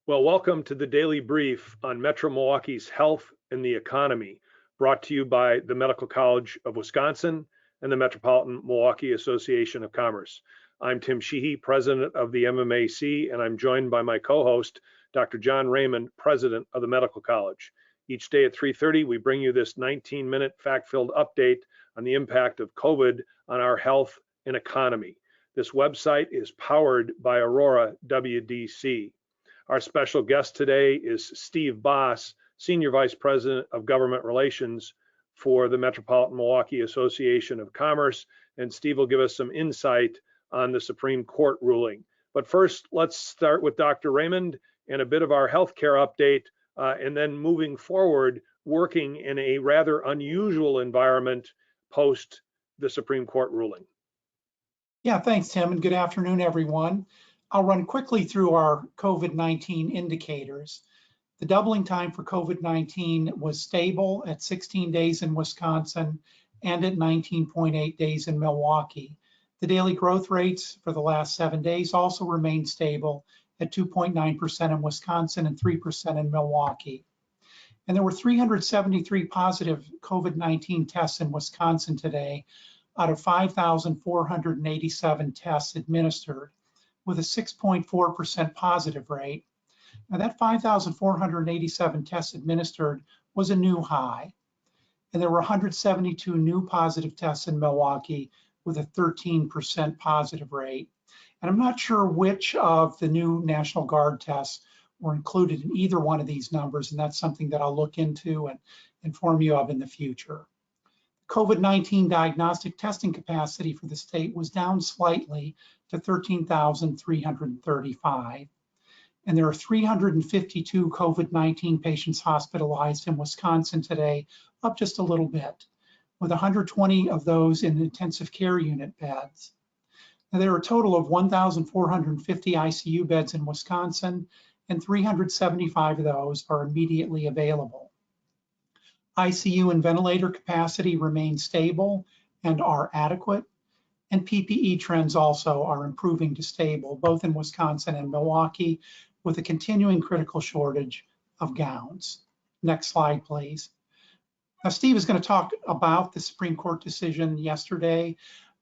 Well, welcome to the Daily Brief on Metro Milwaukee's health and the economy, brought to you by the Medical College of Wisconsin and the Metropolitan Milwaukee Association of Commerce. I'm Tim Sheehy, president of the MMAC, and I'm joined by my co-host, Dr. John Raymond, president of the Medical College. Each day at 3:30, we bring you this 19-minute fact-filled update on the impact of COVID on our health and economy. This website is powered by Aurora WDC. Our special guest today is Steve BAAS, Senior Vice President of Government Relations for the Metropolitan Milwaukee Association of Commerce, and Steve will give us some insight on the Supreme Court ruling. But first, let's start with Dr. Raymond and a bit of our healthcare update, and then moving forward, working in a rather unusual environment post the Supreme Court ruling. Yeah, thanks, Tim, and good afternoon, everyone. I'll run quickly through our COVID-19 indicators. The doubling time for COVID-19 was stable at 16 days in Wisconsin and at 19.8 days in Milwaukee. The daily growth rates for the last 7 days also remained stable at 2.9% in Wisconsin and 3% in Milwaukee. And there were 373 positive COVID-19 tests in Wisconsin today out of 5,487 tests administered, with a 6.4% positive rate. Now that 5,487 tests administered was a new high. And there were 172 new positive tests in Milwaukee with a 13% positive rate. And I'm not sure which of the new National Guard tests were included in either one of these numbers, and that's something that I'll look into and inform you of in the future. COVID-19 diagnostic testing capacity for the state was down slightly to 13,335. And there are 352 COVID-19 patients hospitalized in Wisconsin today, up just a little bit, with 120 of those in intensive care unit beds. Now, there are a total of 1,450 ICU beds in Wisconsin, and 375 of those are immediately available. ICU and ventilator capacity remain stable and are adequate, and PPE trends also are improving to stable, both in Wisconsin and Milwaukee, with a continuing critical shortage of gowns. Next slide, please. Now, Steve is going to talk about the Supreme Court decision yesterday,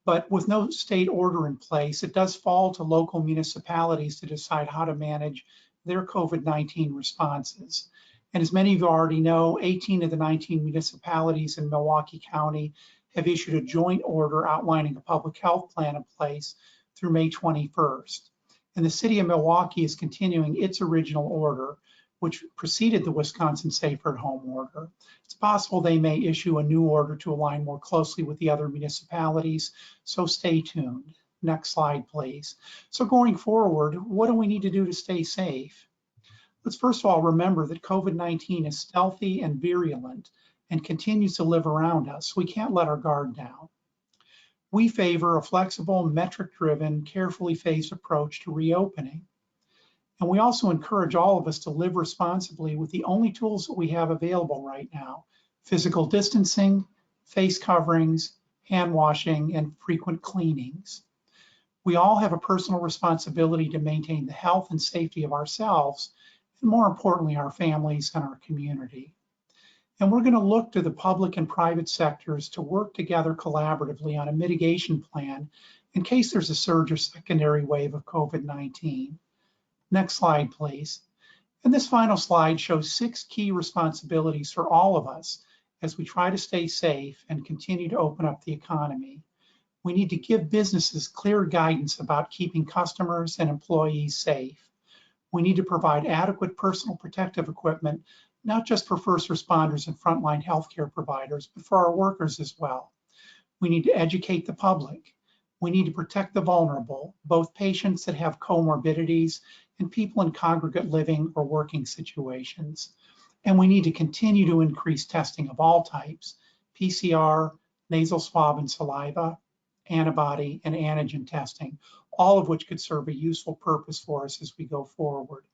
but with no state order in place, it does fall to local municipalities to decide how to manage their COVID-19 responses. And as many of you already know, 18 of the 19 municipalities in Milwaukee County have issued a joint order outlining a public health plan in place through May 21st. And the city of Milwaukee is continuing its original order, which preceded the Wisconsin Safer at Home order. It's possible they may issue a new order to align more closely with the other municipalities, so stay tuned. Next slide, please. So going forward, what do we need to do to stay safe? Let's first of all remember that COVID-19 is stealthy and virulent and continues to live around us. We can't let our guard down. We favor a flexible, metric-driven, carefully phased approach to reopening. And we also encourage all of us to live responsibly with the only tools that we have available right now: physical distancing, face coverings, hand washing, and frequent cleanings. We all have a personal responsibility to maintain the health and safety of ourselves, and more importantly, our families and our community. And we're going to look to the public and private sectors to work together collaboratively on a mitigation plan in case there's a surge or secondary wave of COVID-19. Next slide, please. And this final slide shows 6 key responsibilities for all of us as we try to stay safe and continue to open up the economy. We need to give businesses clear guidance about keeping customers and employees safe. We need to provide adequate personal protective equipment, not just for first responders and frontline healthcare providers, but for our workers as well. We need to educate the public. We need to protect the vulnerable, both patients that have comorbidities and people in congregate living or working situations. And we need to continue to increase testing of all types: PCR, nasal swab and saliva, antibody, and antigen testing, all of which could serve a useful purpose for us as we go forward.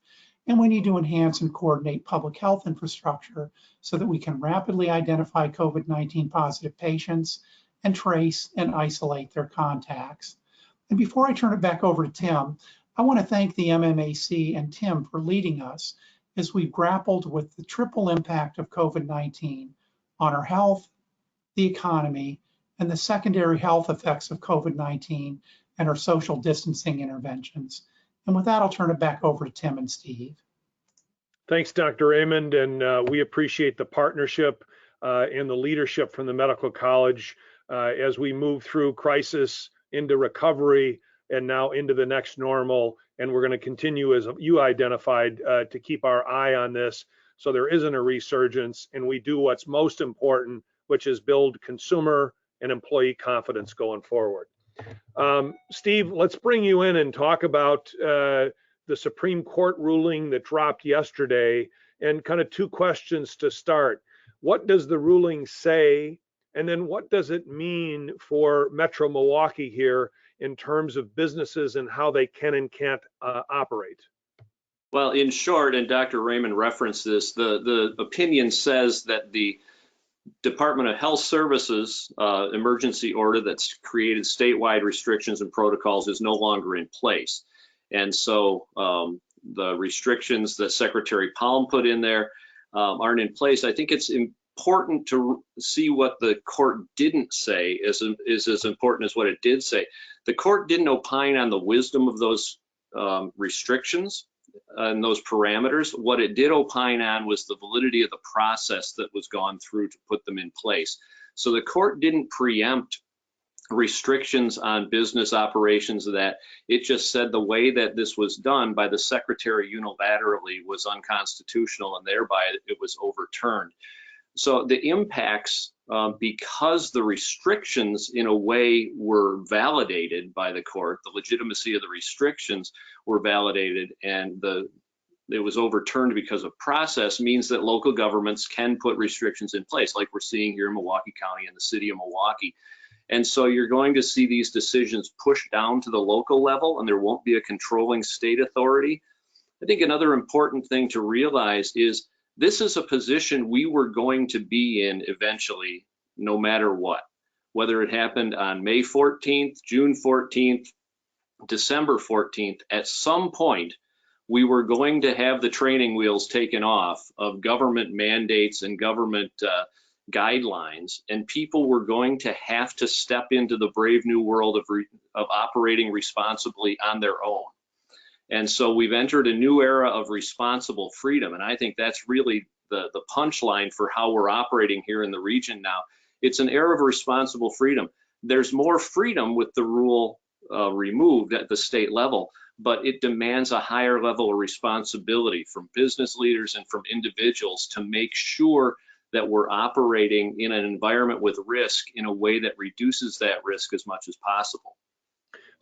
And we need to enhance and coordinate public health infrastructure so that we can rapidly identify COVID-19 positive patients and trace and isolate their contacts. And before I turn it back over to Tim, I want to thank the MMAC and Tim for leading us as we grappled with the triple impact of COVID-19 on our health, the economy, and the secondary health effects of COVID-19 and our social distancing interventions. And with that, I'll turn it back over to Tim and Steve. Thanks, Dr. Raymond, and we appreciate the partnership and the leadership from the Medical College as we move through crisis into recovery and now into the next normal. And we're going to continue, as you identified, to keep our eye on this so there isn't a resurgence and we do what's most important, which is build consumer and employee confidence going forward. Steve, let's bring you in and talk about the Supreme Court ruling that dropped yesterday, and kind of two questions to start. What does the ruling say? And then what does it mean for Metro Milwaukee here in terms of businesses and how they can and can't operate? Well, in short, and Dr. Raymond referenced this, the opinion says that the Department of Health Services emergency order that's created statewide restrictions and protocols is no longer in place. And so the restrictions that Secretary Palm put in there aren't in place. I think it's important to see what the court didn't say is as important as what it did say. The court didn't opine on the wisdom of those restrictions and those parameters. What it did opine on was the validity of the process that was gone through to put them in place. So the court didn't preempt restrictions on business operations, that it just said the way that this was done by the secretary unilaterally was unconstitutional, and thereby it was overturned. So the impacts, because the restrictions in a way were validated by the court, the legitimacy of the restrictions were validated, and it was overturned because of process, means that local governments can put restrictions in place, like we're seeing here in Milwaukee County and the city of Milwaukee. And so you're going to see these decisions pushed down to the local level, and there won't be a controlling state authority. I think another important thing to realize is this is a position we were going to be in eventually, no matter what, whether it happened on May 14th, June 14th, December 14th, at some point, we were going to have the training wheels taken off of government mandates and government guidelines, and people were going to have to step into the brave new world of operating responsibly on their own. And so we've entered a new era of responsible freedom, and I think that's really the punchline for how we're operating here in the region now. It's an era of responsible freedom. There's more freedom with the rule removed at the state level, but it demands a higher level of responsibility from business leaders and from individuals to make sure that we're operating in an environment with risk in a way that reduces that risk as much as possible.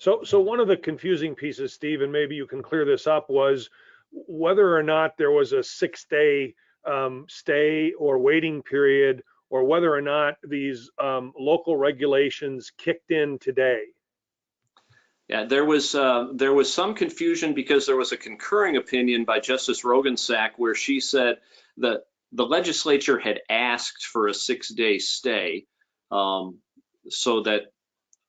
So one of the confusing pieces, Steve, and maybe you can clear this up, was whether or not there was a 6-day stay or waiting period, or whether or not these local regulations kicked in today. Yeah, there was some confusion because there was a concurring opinion by Justice Rogensack where she said that the legislature had asked for a 6-day stay so that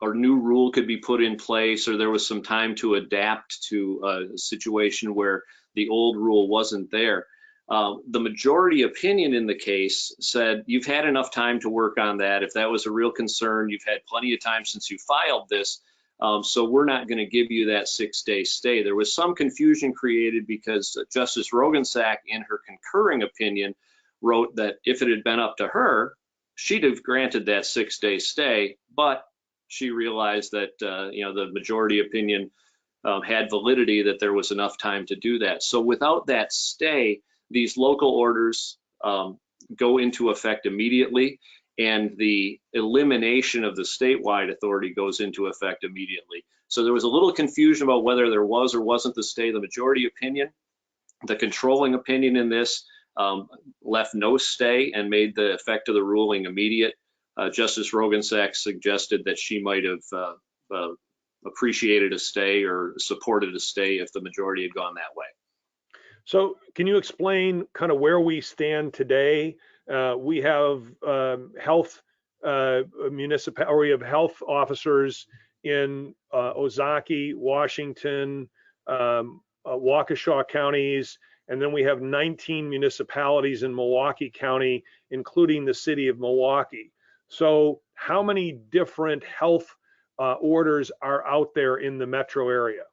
a new rule could be put in place, or there was some time to adapt to a situation where the old rule wasn't there. The majority opinion in the case said you've had enough time to work on that. If that was a real concern, you've had plenty of time since you filed this, so we're not going to give you that 6-day stay. There was some confusion created because Justice Rogensack, in her concurring opinion, wrote that if it had been up to her, she'd have granted that 6-day stay, but she realized that the majority opinion had validity, that there was enough time to do that. So without that stay, these local orders go into effect immediately, and the elimination of the statewide authority goes into effect immediately. So there was a little confusion about whether there was or wasn't the stay. The majority opinion, the controlling opinion in this, left no stay and made the effect of the ruling immediate. Justice Rogensack suggested that she might have appreciated a stay or supported a stay if the majority had gone that way. So can you explain kind of where we stand today? We have health officers in Ozaukee, Washington, Waukesha counties, and then we have 19 municipalities in Milwaukee County, including the city of Milwaukee. So how many different health orders are out there in the metro area?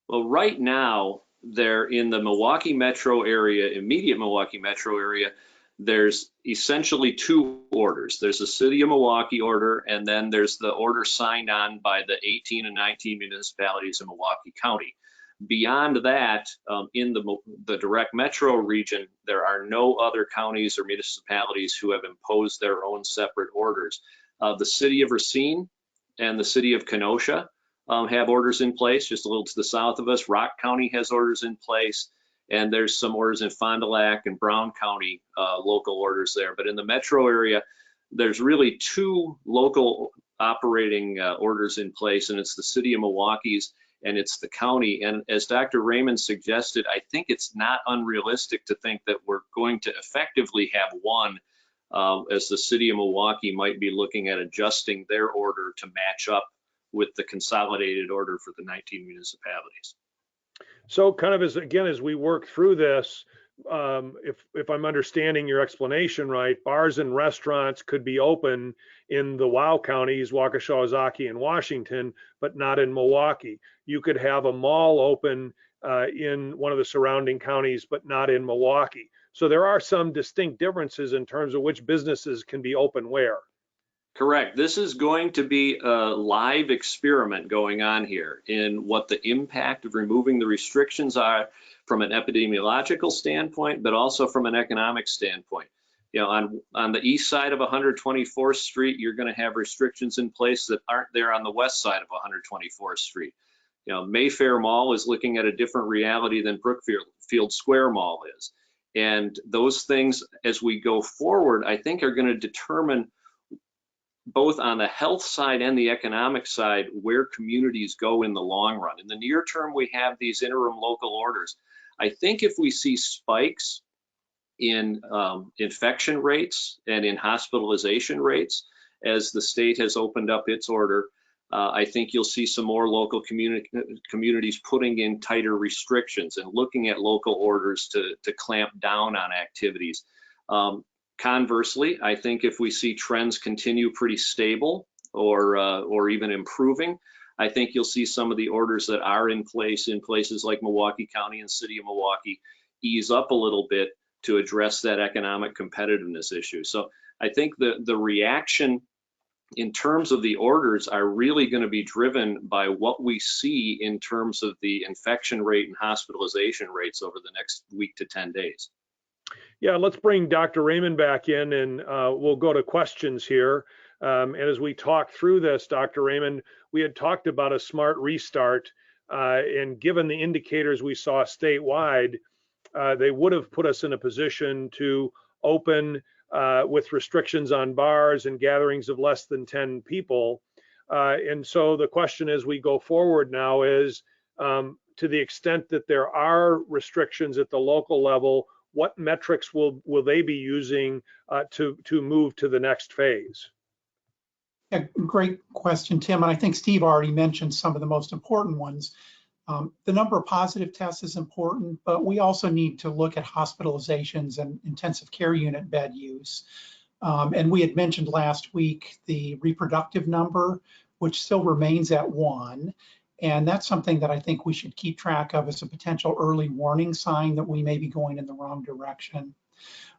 Well, right now, they're in the Milwaukee metro area, immediate Milwaukee metro area. There's essentially two orders. There's the city of Milwaukee order, and then there's the order signed on by the 18 and 19 municipalities in Milwaukee County. Beyond that, in the direct metro region, there are no other counties or municipalities who have imposed their own separate orders. The city of Racine and the city of Kenosha have orders in place, just a little to the south of us. Rock County has orders in place, and there's some orders in Fond du Lac and Brown County, local orders there. But in the metro area, there's really two local operating orders in place, and it's the city of Milwaukee's and it's the county. And as Dr. Raymond suggested, I think it's not unrealistic to think that we're going to effectively have one, as the city of Milwaukee might be looking at adjusting their order to match up with the consolidated order for the 19 municipalities. So kind of as we work through this, if I'm understanding your explanation right, bars and restaurants could be open in the WOW counties, Waukesha, Ozaukee, and Washington, but not in Milwaukee. You could have a mall open in one of the surrounding counties, but not in Milwaukee. So there are some distinct differences in terms of which businesses can be open where. Correct. This is going to be a live experiment going on here in what the impact of removing the restrictions are from an epidemiological standpoint, but also from an economic standpoint. You know, on the east side of 124th Street, you're going to have restrictions in place that aren't there on the west side of 124th Street. You know, Mayfair Mall is looking at a different reality than Brookfield Square Mall is. And those things, as we go forward, I think are going to determine both on the health side and the economic side where communities go in the long run. In the near term, we have these interim local orders. I think if we see spikes in infection rates and in hospitalization rates, as the state has opened up its order, I think you'll see some more local communities putting in tighter restrictions and looking at local orders to clamp down on activities. Conversely, I think if we see trends continue pretty stable or even improving, I think you'll see some of the orders that are in places like Milwaukee County and City of Milwaukee ease up a little bit to address that economic competitiveness issue. So I think the reaction in terms of the orders are really going to be driven by what we see in terms of the infection rate and hospitalization rates over the next week to 10 days. Yeah, let's bring Dr. Raymond back in, and we'll go to questions here. And as we talk through this, Dr. Raymond, we had talked about a smart restart, and given the indicators we saw statewide, they would have put us in a position to open with restrictions on bars and gatherings of less than 10 people. And so the question as we go forward now is, to the extent that there are restrictions at the local level, what metrics will they be using to move to the next phase? Yeah, great question, Tim. And I think Steve already mentioned some of the most important ones. The number of positive tests is important, but we also need to look at hospitalizations and intensive care unit bed use. And we had mentioned last week the reproductive number, which still remains at 1. And that's something that I think we should keep track of as a potential early warning sign that we may be going in the wrong direction.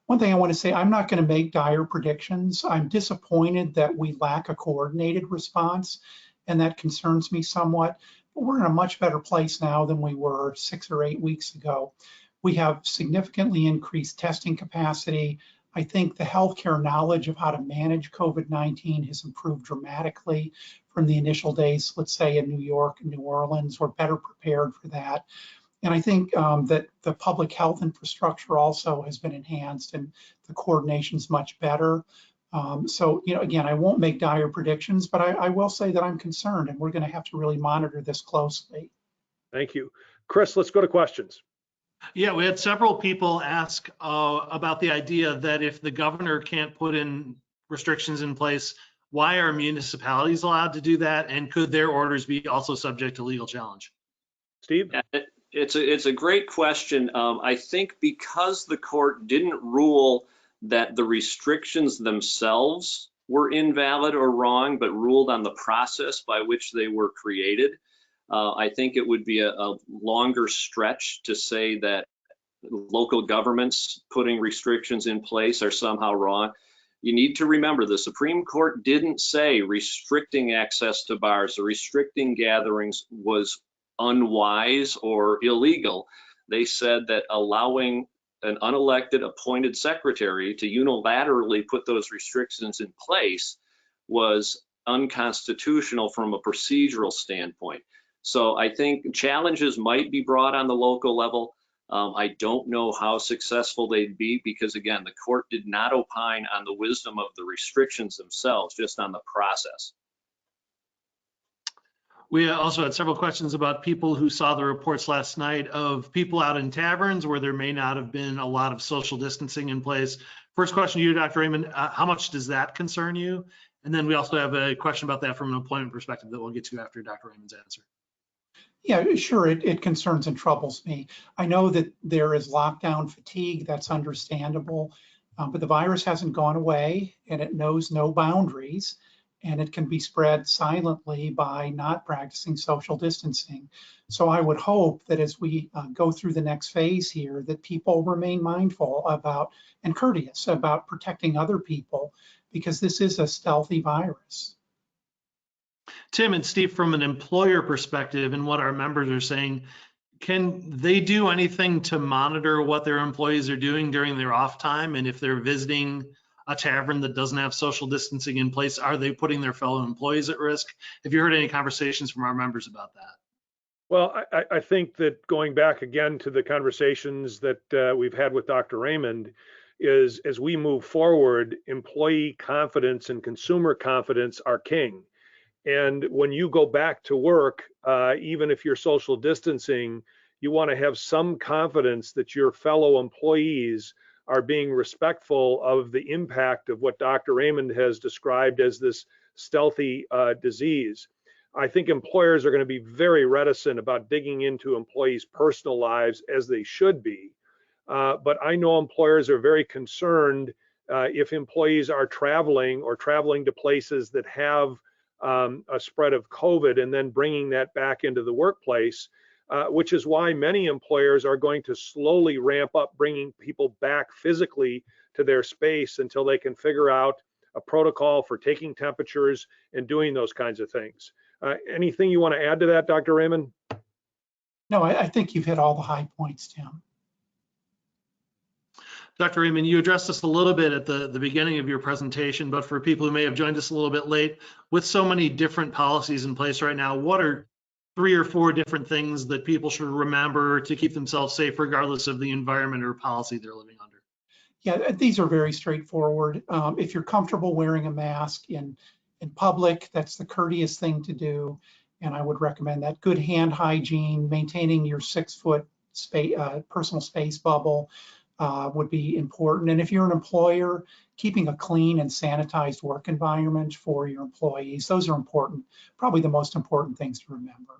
One thing I want to say, I'm not going to make dire predictions. I'm disappointed that we lack a coordinated response, and that concerns me somewhat. But we're in a much better place now than we were 6 or 8 weeks ago. We have significantly increased testing capacity. I think the healthcare knowledge of how to manage COVID-19 has improved dramatically from the initial days, let's say in New York and New Orleans. We're better prepared for that. And I think that the public health infrastructure also has been enhanced and the coordination's much better. So, you know, again, I won't make dire predictions, but I will say that I'm concerned, and we're going to have to really monitor this closely. Thank you. Chris, let's go to questions. Yeah, we had several people ask about the idea that if the governor can't put in restrictions in place, why are municipalities allowed to do that? And could their orders be also subject to legal challenge? Steve? It's a great question. I think because the court didn't rule that the restrictions themselves were invalid or wrong, but ruled on the process by which they were created, I think it would be a longer stretch to say that local governments putting restrictions in place are somehow wrong. You need to remember the Supreme Court didn't say restricting access to bars or restricting gatherings was unwise or illegal. They said that allowing an unelected appointed secretary to unilaterally put those restrictions in place was unconstitutional from a procedural standpoint. So I think challenges might be brought on the local level. I don't know how successful they'd be because, again, the court did not opine on the wisdom of the restrictions themselves, just on the process. We also had several questions about people who saw the reports last night of people out in taverns where there may not have been a lot of social distancing in place. First question to you, Dr. Raymond, how much does that concern you? And then we also have a question about that from an employment perspective that we'll get to after Dr. Raymond's answer. Yeah, sure, it concerns and troubles me. I know that there is lockdown fatigue, that's understandable, but the virus hasn't gone away and it knows no boundaries, and it can be spread silently by not practicing social distancing. So I would hope that as we go through the next phase here, that people remain mindful about and courteous about protecting other people, because this is a stealthy virus. Tim and Steve, from an employer perspective and what our members are saying, can they do anything to monitor what their employees are doing during their off time? And if they're visiting a tavern that doesn't have social distancing in place, are they putting their fellow employees at risk? Have you heard any conversations from our members about that? Well, I think that going back again to the conversations that we've had with Dr. Raymond is, as we move forward, employee confidence and consumer confidence are king. And when you go back to work, even if you're social distancing, you want to have some confidence that your fellow employees are being respectful of the impact of what Dr. Raymond has described as this stealthy disease. I think employers are going to be very reticent about digging into employees' personal lives, as they should be. But I know employers are very concerned if employees are traveling or traveling to places that have a spread of COVID and then bringing that back into the workplace, which is why many employers are going to slowly ramp up bringing people back physically to their space until they can figure out a protocol for taking temperatures and doing those kinds of things. Anything you want to add to that, Dr. Raymond? No, I think you've hit all the high points, Tim. Dr. Raymond, you addressed this a little bit at the beginning of your presentation, but for people who may have joined us a little bit late, with so many different policies in place right now, what are 3 or 4 different things that people should remember to keep themselves safe regardless of the environment or policy they're living under? Yeah, these are very straightforward. If you're comfortable wearing a mask in public, that's the courteous thing to do. And I would recommend that. Good hand hygiene, maintaining your 6-foot personal space bubble would be important. And if you're an employer, keeping a clean and sanitized work environment for your employees, those are important, probably the most important things to remember.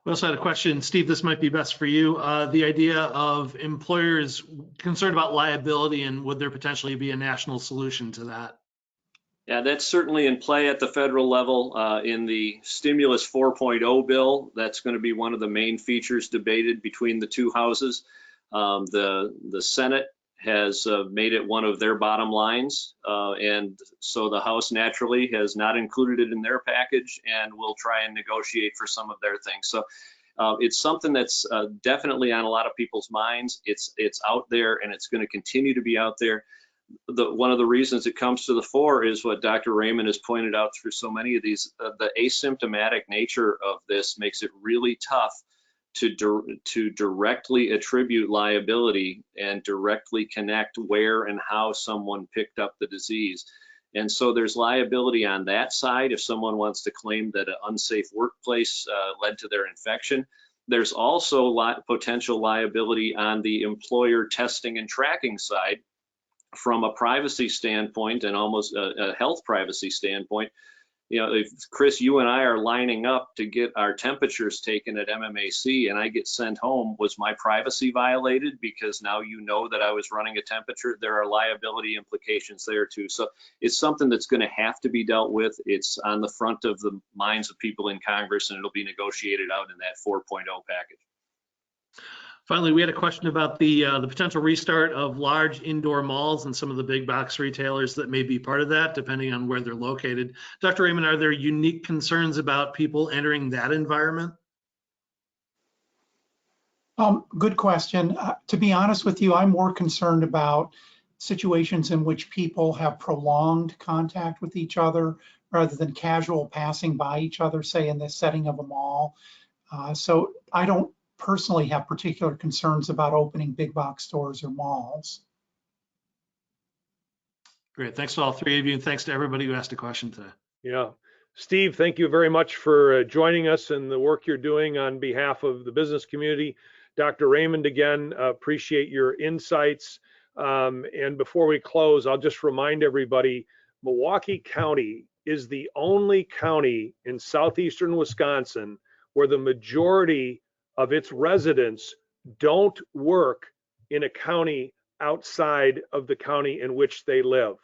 We also had a question, Steve, this might be best for you. The idea of employers concerned about liability, and would there potentially be a national solution to that? Yeah, that's certainly in play at the federal level. In the Stimulus 4.0 bill, that's going to be one of the main features debated between the 2 houses. The Senate has made it one of their bottom lines, and so the House naturally has not included it in their package and will try and negotiate for some of their things. So it's something that's definitely on a lot of people's minds. It's out there, and it's going to continue to be out there. One of the reasons it comes to the fore is what Dr. Raymond has pointed out through so many of these. The asymptomatic nature of this makes it really tough to directly attribute liability and directly connect where and how someone picked up the disease. And so there's liability on that side if someone wants to claim that an unsafe workplace led to their infection. There's also potential liability on the employer testing and tracking side from a privacy standpoint and almost a health privacy standpoint. if Chris, you and I are lining up to get our temperatures taken at MMAC and I get sent home, was my privacy violated because now you know that I was running a temperature? There are liability implications there too. So it's something that's going to have to be dealt with. It's on the front of the minds of people in Congress, and it'll be negotiated out in that 4.0 package. Finally, we had a question about the potential restart of large indoor malls and some of the big box retailers that may be part of that, depending on where they're located. Dr. Raymond, are there unique concerns about people entering that environment? Good question. To be honest with you, I'm more concerned about situations in which people have prolonged contact with each other rather than casual passing by each other, say in the setting of a mall. So I don't personally have particular concerns about opening big box stores or malls. Great. Thanks to all three of you, and thanks to everybody who asked a question today. Yeah. Steve, thank you very much for joining us and the work you're doing on behalf of the business community. Dr. Raymond, again, appreciate your insights. And before we close, I'll just remind everybody, Milwaukee County is the only county in southeastern Wisconsin where the majority of its residents don't work in a county outside of the county in which they live.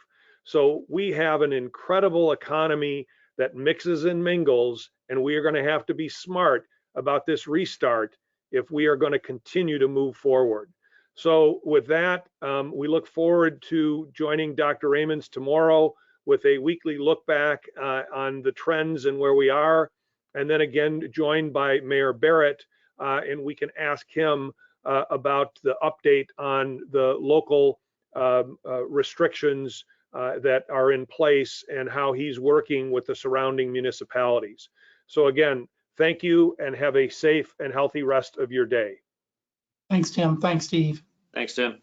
So we have an incredible economy that mixes and mingles, and we are going to have to be smart about this restart if we are going to continue to move forward. So with that, we look forward to joining Dr. Raymond tomorrow with a weekly look back on the trends and where we are, and then again joined by Mayor Barrett, and we can ask him about the update on the local restrictions that are in place and how he's working with the surrounding municipalities. So again, thank you and have a safe and healthy rest of your day. Thanks, Tim. Thanks, Steve. Thanks, Tim.